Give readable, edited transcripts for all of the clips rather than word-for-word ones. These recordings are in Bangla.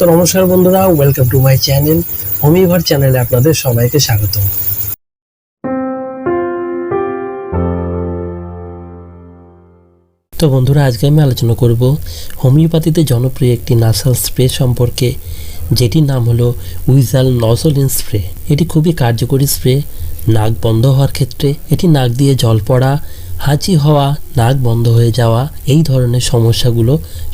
তো নমস্কার বন্ধুরা, ওয়েলকাম টু মাই চ্যানেল হোমিওঘর চ্যানেলে আপনাদের সবাইকে স্বাগত। তো বন্ধুরা, আজকে আমি আলোচনা করব হোমিওপ্যাথিতে জনপ্রিয় একটি নাসাল স্প্রে সম্পর্কে, যেটির নাম হলো হুইজাল নসোলিন স্প্রে। এটি খুবই কার্যকরী স্প্রে নাক বন্ধ হওয়ার ক্ষেত্রে। এটি নাক দিয়ে জল পড়া, হাঁচি হওয়া, নাক বন্ধ হয়ে যাওয়া এই ধরনের সমস্যাগুলো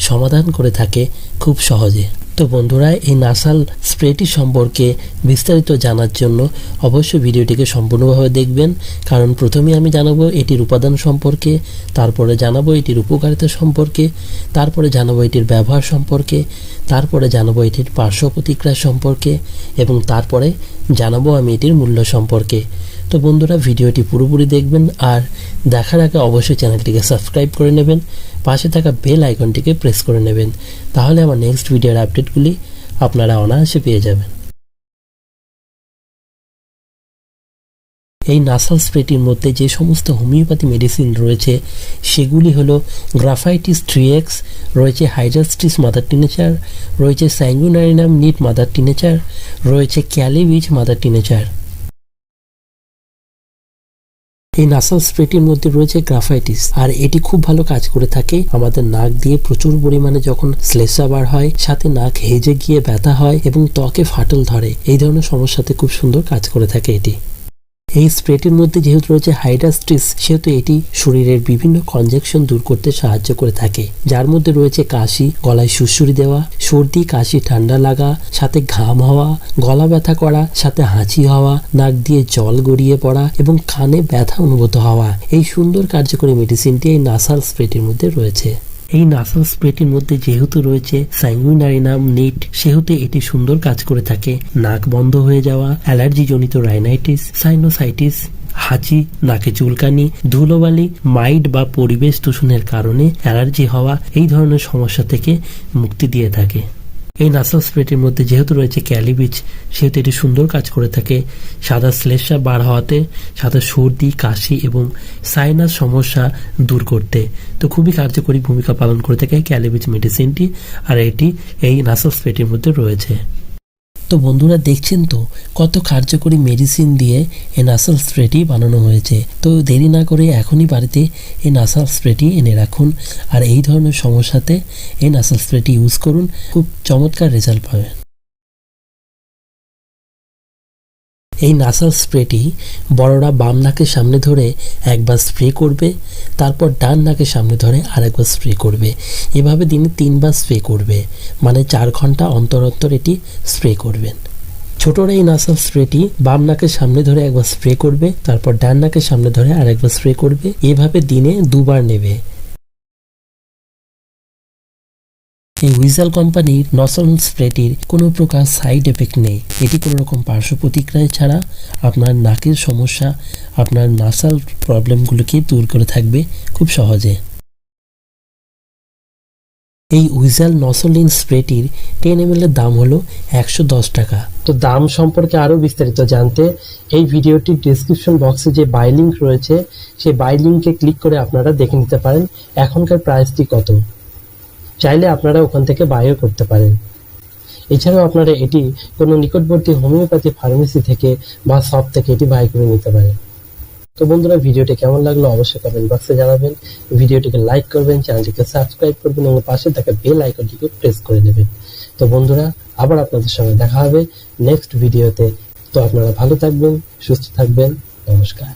সমাধান করে থাকে খুব সহজে। তো বন্ধুরা, এই নাসাল স্প্রেটি সম্পর্কে বিস্তারিত জানার জন্য অবশ্যই ভিডিওটিকে সম্পূর্ণভাবে দেখবেন, কারণ প্রথমে আমি জানাবো এটির উপাদান সম্পর্কে, তারপরে জানাবো এটির উপকারিতা সম্পর্কে, তারপরে জানাবো এটির ব্যবহার সম্পর্কে, তারপরে জানাবো এটির পার্শ্ব প্রতিক্রিয়া সম্পর্কে এবং তারপরে জানাবো আমি এটির মূল্য সম্পর্কে। তো বন্ধুরা, ভিডিওটি পুরোপুরি দেখবেন আর দেখার আগে অবশ্যই চ্যানেলটিকে সাবস্ক্রাইব করে নেবেন, পাশে থাকা বেল আইকনটিকে প্রেস করে নেবেন, তাহলে আমার নেক্সট ভিডিওর আপডেটগুলি আপনারা অনায়াসে পেয়ে যাবেন। এই নাসাল স্প্রেটির মধ্যে যে সমস্ত হোমিওপ্যাথি মেডিসিন রয়েছে সেগুলি হলো গ্রাফাইটিস 3x, রয়েছে হাইড্রাস্টিস মাদার টিনেচার, রয়েছে স্যাঙ্গুইনারিনাম নিট মাদার টিনেচার, রয়েছে ক্যালিবিচ মাদার টিনেচার। এই নাসাল স্প্রেটির মধ্যে রয়েছে গ্রাফাইটিস, আর এটি খুব ভালো কাজ করে থাকে আমাদের নাক দিয়ে প্রচুর পরিমাণে যখন শ্লেষ্মা বার হয়, সাথে নাক হেজে গিয়ে ব্যথা হয় এবং ত্বকে ফাটল ধরে, এই ধরনের সমস্যাতে খুব সুন্দর কাজ করে থাকে এটি। এই স্প্রেটির মধ্যে যেহেতু রয়েছে হাইড্রাস্টিস, সেহেতু এটি শরীরের বিভিন্ন কনজেকশন দূর করতে সাহায্য করে থাকে, যার মধ্যে রয়েছে কাশি, গলায় সুড়সুড়ি দেওয়া, সর্দি কাশি ঠান্ডা লাগা, সাথে ঘাম হওয়া, গলা ব্যথা করা, সাথে হাঁচি হওয়া, নাক দিয়ে জল গড়িয়ে পড়া এবং কানে ব্যথা অনুভূত হওয়া। এই সুন্দর কার্যকরী মেডিসিনটি এই নাসাল স্প্রেটির মধ্যে রয়েছে। এই নাসাল স্প্রেটির মধ্যে যেহেতু রয়েছে স্যাঙ্গুইনারিনাম নিট, সেহেতু এটি সুন্দর কাজ করে থাকে নাক বন্ধ হয়ে যাওয়া, অ্যালার্জি জনিত রাইনাইটিস, সাইনোসাইটিস, হাঁচি, নাকে চুলকানি, ধুলোবালি, মাইট বা পরিবেশ দূষণের কারণে অ্যালার্জি হওয়া এই ধরনের সমস্যা থেকে মুক্তি দিয়ে থাকে। এই নাসাল স্প্রেটির মধ্যে যেহেতু রয়েছে ক্যালিবিচ, সেহেতু এটি সুন্দর কাজ করে থাকে সাদা শ্লেষ্মা বার হওয়াতে, সাথে সর্দি কাশি এবং সাইনাস সমস্যা দূর করতে। তো খুবই কার্যকরী ভূমিকা পালন করে থাকে ক্যালিবিচ মেডিসিনটি, আর এটি এই নাসাল স্প্রেটির মধ্যে রয়েছে। তো বন্ধুরা, দেখছেন তো কত কার্যকরী মেডিসিন দিয়ে এই নাসাল স্প্রেটি বানানো হয়েছে। তো দেরি না করে এখনই বাড়িতে এই নাসাল স্প্রেটি এনে রাখুন, আর এই ধরনের সমস্যাতে এই নাসাল স্প্রেটি ইউজ করুন, খুব চমৎকার রেজাল্ট পাবেন। এই নাসাল স্প্রেটি বড়রা বাম নাকের সামনে ধরে একবার স্প্রে করবে, তারপর ডান নাকের সামনে ধরে আরেকবার স্প্রে করবে, এভাবে দিনে 3 বার স্প্রে করবে, মানে 4 ঘন্টা অন্তর অন্তর এটি স্প্রে করবেন। ছোটরা এই নাসাল স্প্রেটি বাম নাকের সামনে ধরে একবার স্প্রে করবে, তারপর ডান নাকের সামনে ধরে আরেকবার স্প্রে করবে, এভাবে দিনে 2 বার নেবে। এই হুইজাল কোম্পানির নসোলিন স্প্রেটির কোনো প্রকার সাইড এফেক্ট নেই। এটি কোনো রকম পার্শ্ব প্রতিক্রিয়া ছাড়া আপনার নাকের সমস্যা, আপনার নাসাল প্রবলেমগুলোকে দূর করে থাকবে খুব সহজে। এই হুইজাল নসোলিন স্প্রেটির 10 ml এর দাম হলো 110 টাকা। তো দাম সম্পর্কে আরও বিস্তারিত জানতে এই ভিডিওটির ডিসক্রিপশন বক্সে যে বাই লিঙ্ক রয়েছে, সেই বাই লিঙ্কে ক্লিক করে আপনারা দেখে নিতে পারেন এখনকার প্রাইসটি কত। চাইলে আপনারা ওখান থেকে বাইও করতে পারেন। এছাড়াও আপনারা এটি কোনো নিকটবর্তী হোমিওপ্যাথি ফার্মেসি থেকে বা শপ থেকে এটি বাই করে নিতে পারেন। তো বন্ধুরা, ভিডিওটি কেমন লাগলো অবশ্যই কমেন্ট বক্সে জানাবেন, ভিডিওটিকে লাইক করবেন, চ্যানেলটিকে সাবস্ক্রাইব করবেন এবং পাশে থাকা বেল আইকনটিকে প্রেস করে নেবেন। তো বন্ধুরা, আবার আপনাদের সঙ্গে দেখা হবে নেক্সট ভিডিওতে। তো আপনারা ভালো থাকবেন, সুস্থ থাকবেন, নমস্কার।